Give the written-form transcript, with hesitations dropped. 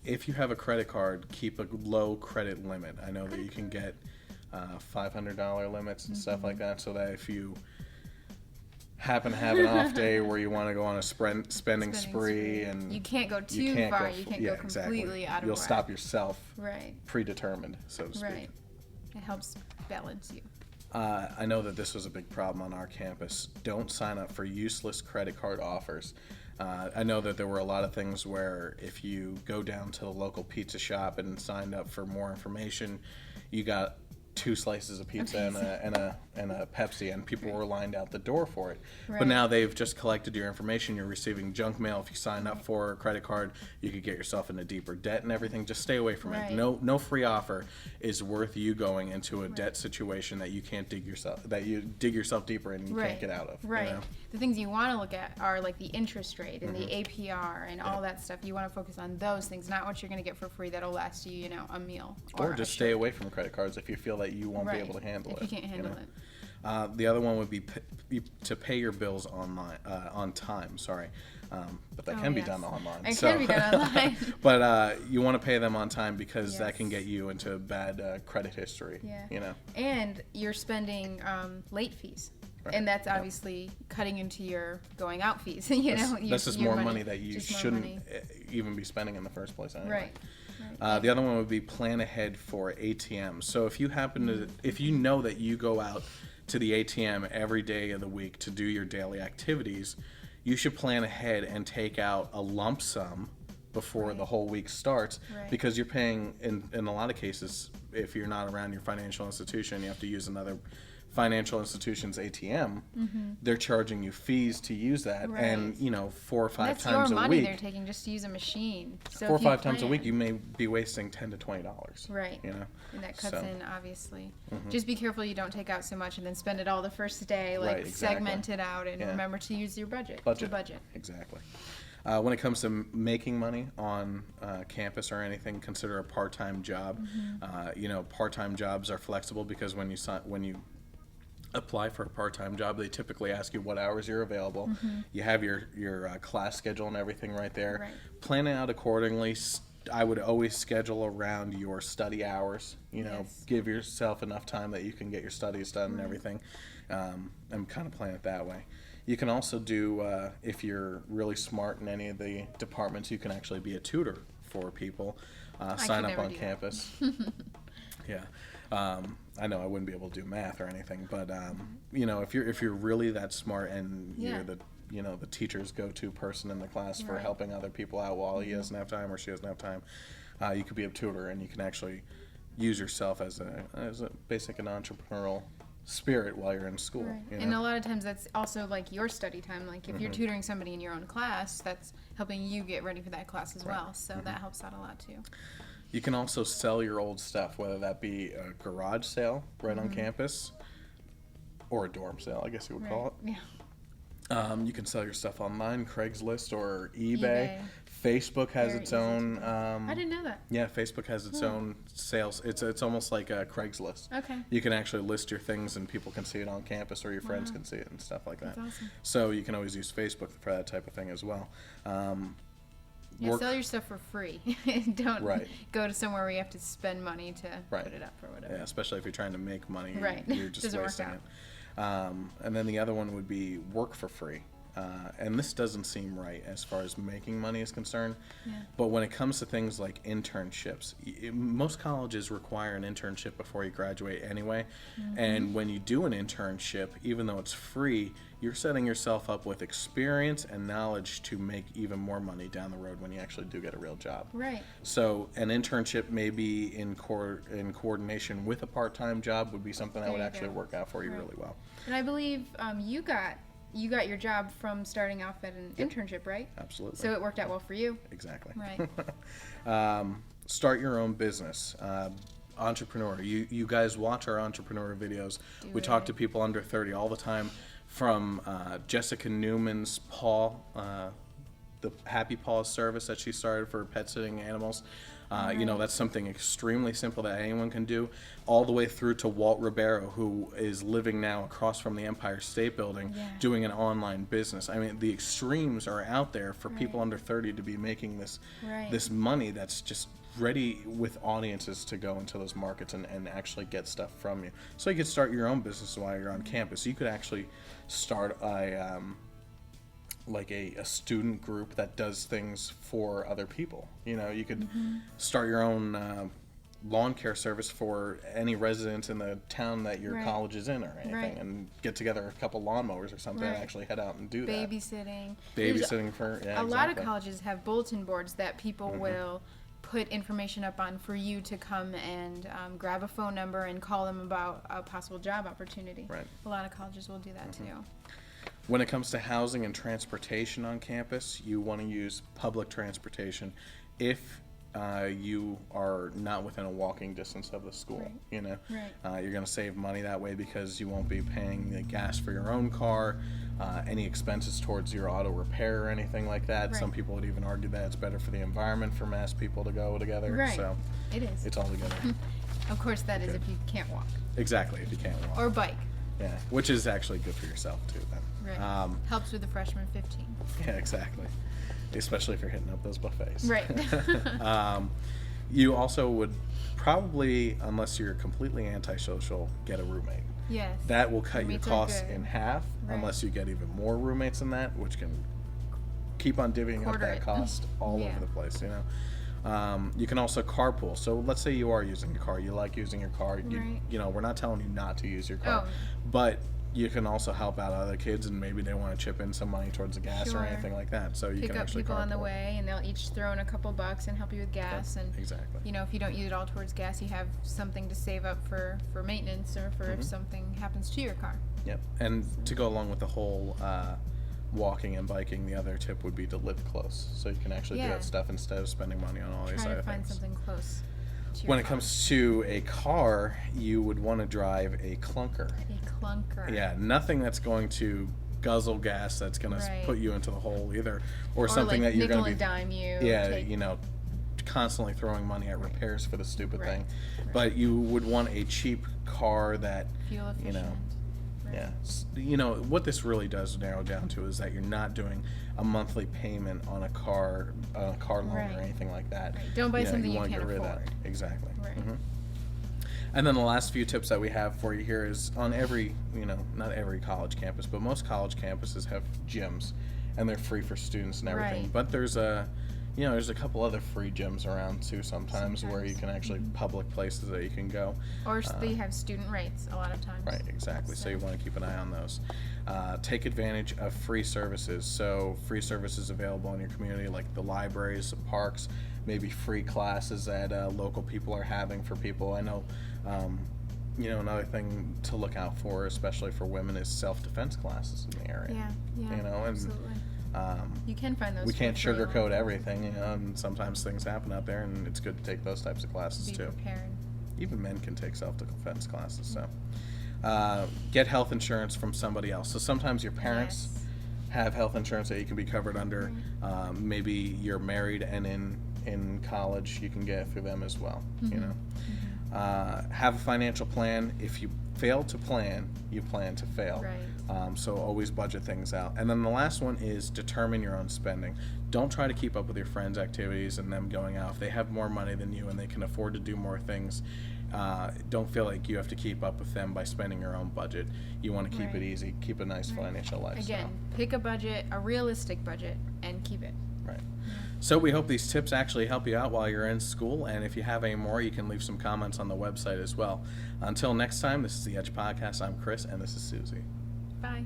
if you have a credit card, keep a low credit limit. I know that you can get $500 limits and stuff like that, so that if you happen to have an off day where you want to go on a spending spree, and you can't go too far, you can't go completely out of You'll whack. stop yourself Right. predetermined, so to speak. Right. It helps balance you. I know that this was a big problem on our campus. Don't sign up for useless credit card offers. I know that there were a lot of things where if you go down to the local pizza shop and signed up for more information, you got 2 slices of pizza and a Pepsi, and people were lined out the door for it. Right. But now they've just collected your information. You're receiving junk mail. If you sign up for a credit card, you could get yourself into deeper debt and everything. Just stay away from it. No free offer is worth you going into a debt situation that you can't dig yourself deeper and you can't get out of. Right. You know? The things you want to look at are like the interest rate and the APR and all that stuff. You want to focus on those things, not what you're going to get for free that'll last you, a meal. Or just stay away from credit cards if you feel that you won't be able to handle it. If you can't handle it. The other one would be to pay your bills on time. Sorry, but that can be done online. It can be done online. But you want to pay them on time because that can get you into bad credit history. Yeah. And you're spending late fees. Right. And that's obviously cutting into your going out fees. This is more money that you shouldn't even be spending in the first place anyway. Right. The other one would be plan ahead for ATMs. So if you if you know that you go out to the ATM every day of the week to do your daily activities, you should plan ahead and take out a lump sum before the whole week starts, because you're paying, in a lot of cases, if you're not around your financial institution, you have to use another financial institution's ATM. They're charging you fees to use that, and 4 or 5 times a week. That's your money they're taking just to use a machine. So 4 or 5 times a week, you may be wasting $10 to $20. Right. And that cuts in, obviously. Just be careful you don't take out so much and then spend it all the first day. Segment it out and remember to use your budget. Budget. Exactly. When it comes to making money on campus or anything, consider a part-time job. Part-time jobs are flexible because when you apply for a part-time job, they typically ask you what hours you're available. You have your class schedule and everything right there. Plan it out accordingly. I would always schedule around your study hours. Give yourself enough time that you can get your studies done and everything, and kind of plan it that way. You can also do, if you're really smart in any of the departments, you can actually be a tutor for people. Sign up on campus. I know I wouldn't be able to do math or anything, but if you're really that smart and you're the teacher's go-to person in the class for helping other people out while he doesn't have time or she doesn't have time, you could be a tutor, and you can actually use yourself as a basic and entrepreneurial spirit while you're in school. And a lot of times that's also like your study time. Like if you're tutoring somebody in your own class, that's helping you get ready for that class as well. So that helps out a lot too. You can also sell your old stuff, whether that be a garage sale right on campus or a dorm sale, I guess you would call it. Yeah. You can sell your stuff online, Craigslist or eBay. Facebook has its own. I didn't know that. Yeah, Facebook has its own sales. It's almost like a Craigslist. Okay. You can actually list your things, and people can see it on campus, or your friends can see it and stuff like that. That's awesome. So you can always use Facebook for that type of thing as well. Sell your stuff for free. Don't go to somewhere where you have to spend money to put it up or whatever. Yeah, especially if you're trying to make money. Right. You're just wasting it. And then the other one would be work for free. And this doesn't seem right as far as making money is concerned. But when it comes to things like internships, most colleges require an internship before you graduate anyway. And when you do an internship, even though it's free, you're setting yourself up with experience and knowledge to make even more money down the road when you actually do get a real job. Right. So an internship maybe in coordination with a part-time job would be something that would actually work out for you really well. And I believe you got your job from starting off at an internship, right? Absolutely. So it worked out well for you. Exactly. Right. Start your own business. Entrepreneur. You guys watch our entrepreneur videos. We talk to people under 30 all the time, from Jessica Newman's Paul the Happy Paws service that she started for pet sitting animals. That's something extremely simple that anyone can do, all the way through to Walt Ribeiro, who is living now across from the Empire State Building, doing an online business. I mean, the extremes are out there for people under 30 to be making this money that's just ready with audiences to go into those markets and actually get stuff from you. So you could start your own business while you're on campus. You could actually start a student group that does things for other people. You could start your own lawn care service for any residents in the town that your college is in or anything, and get together a couple lawnmowers or something and actually head out and do that. Babysitting for a lot of colleges have bulletin boards that people will put information up on for you to come and grab a phone number and call them about a possible job opportunity. Right. A lot of colleges will do that too. When it comes to housing and transportation on campus, you want to use public transportation if you are not within a walking distance of the school. You're going to save money that way because you won't be paying the gas for your own car, any expenses towards your auto repair or anything like that. Some people would even argue that it's better for the environment for mass people to go together. So it is. It's all together. Of course, that is if you can't walk. Exactly, if you can't walk. Or bike. Yeah, which is actually good for yourself too then. Right. Helps with the freshman 15. Yeah, exactly. Especially if you're hitting up those buffets. Right. You also would probably, unless you're completely antisocial, get a roommate. Yes. That will cut your costs in half, unless you get even more roommates than that, which can keep on divvying up that cost all over the place, You can also carpool. So let's say you are using your car. You like using your car. We're not telling you not to use your car. But you can also help out other kids, and maybe they want to chip in some money towards the gas or anything like that. So you can actually pick up people on the way, and they'll each throw in a couple bucks and help you with gas. And exactly. If you don't use it all towards gas, you have something to save up for maintenance or for if something happens to your car. Yep. And to go along with the whole walking and biking, the other tip would be to live close, so you can actually do that stuff instead of spending money on all these other things. Try to find something close. When it comes to a car, you would want to drive a clunker. A clunker. Yeah, nothing that's going to guzzle gas that's going to put you into the hole either, or something that you're going to be dime you. Yeah, constantly throwing money at repairs for the stupid thing. But you would want a cheap car that fuel efficient. What this really does narrow down to is that you're not doing a monthly payment on a car loan or anything like that. Don't buy something you want to can't get rid afford. of that. Exactly. And then the last few tips that we have for you here is on every, not every college campus, but most college campuses have gyms, and they're free for students and everything. But there's a couple other free gyms around too sometimes where you can actually public places that you can go. Or they have student rates a lot of times. Right, exactly. So you want to keep an eye on those. Take advantage of free services. So free services available in your community, like the libraries, the parks, maybe free classes that local people are having for people. I know, another thing to look out for, especially for women, is self-defense classes in the area. Yeah, absolutely. You can find those. We can't sugarcoat everything, and sometimes things happen out there, and it's good to take those types of classes too. Be prepared. Even men can take self-defense classes. So, get health insurance from somebody else. So sometimes your parents have health insurance that you can be covered under. Maybe you're married and in college, you can get it through them as well. Have a financial plan. If you fail to plan, you plan to fail. So always budget things out. And then the last one is determine your own spending. Don't try to keep up with your friends' activities and them going out. If they have more money than you and they can afford to do more things, don't feel like you have to keep up with them by spending your own budget. You want to keep it easy, keep a nice financial lifestyle. Again, pick a budget, a realistic budget, and keep it. Right. So we hope these tips actually help you out while you're in school, and if you have any more, you can leave some comments on the website as well. Until next time, this is the Edge Podcast. I'm Chris, and this is Susie. Bye.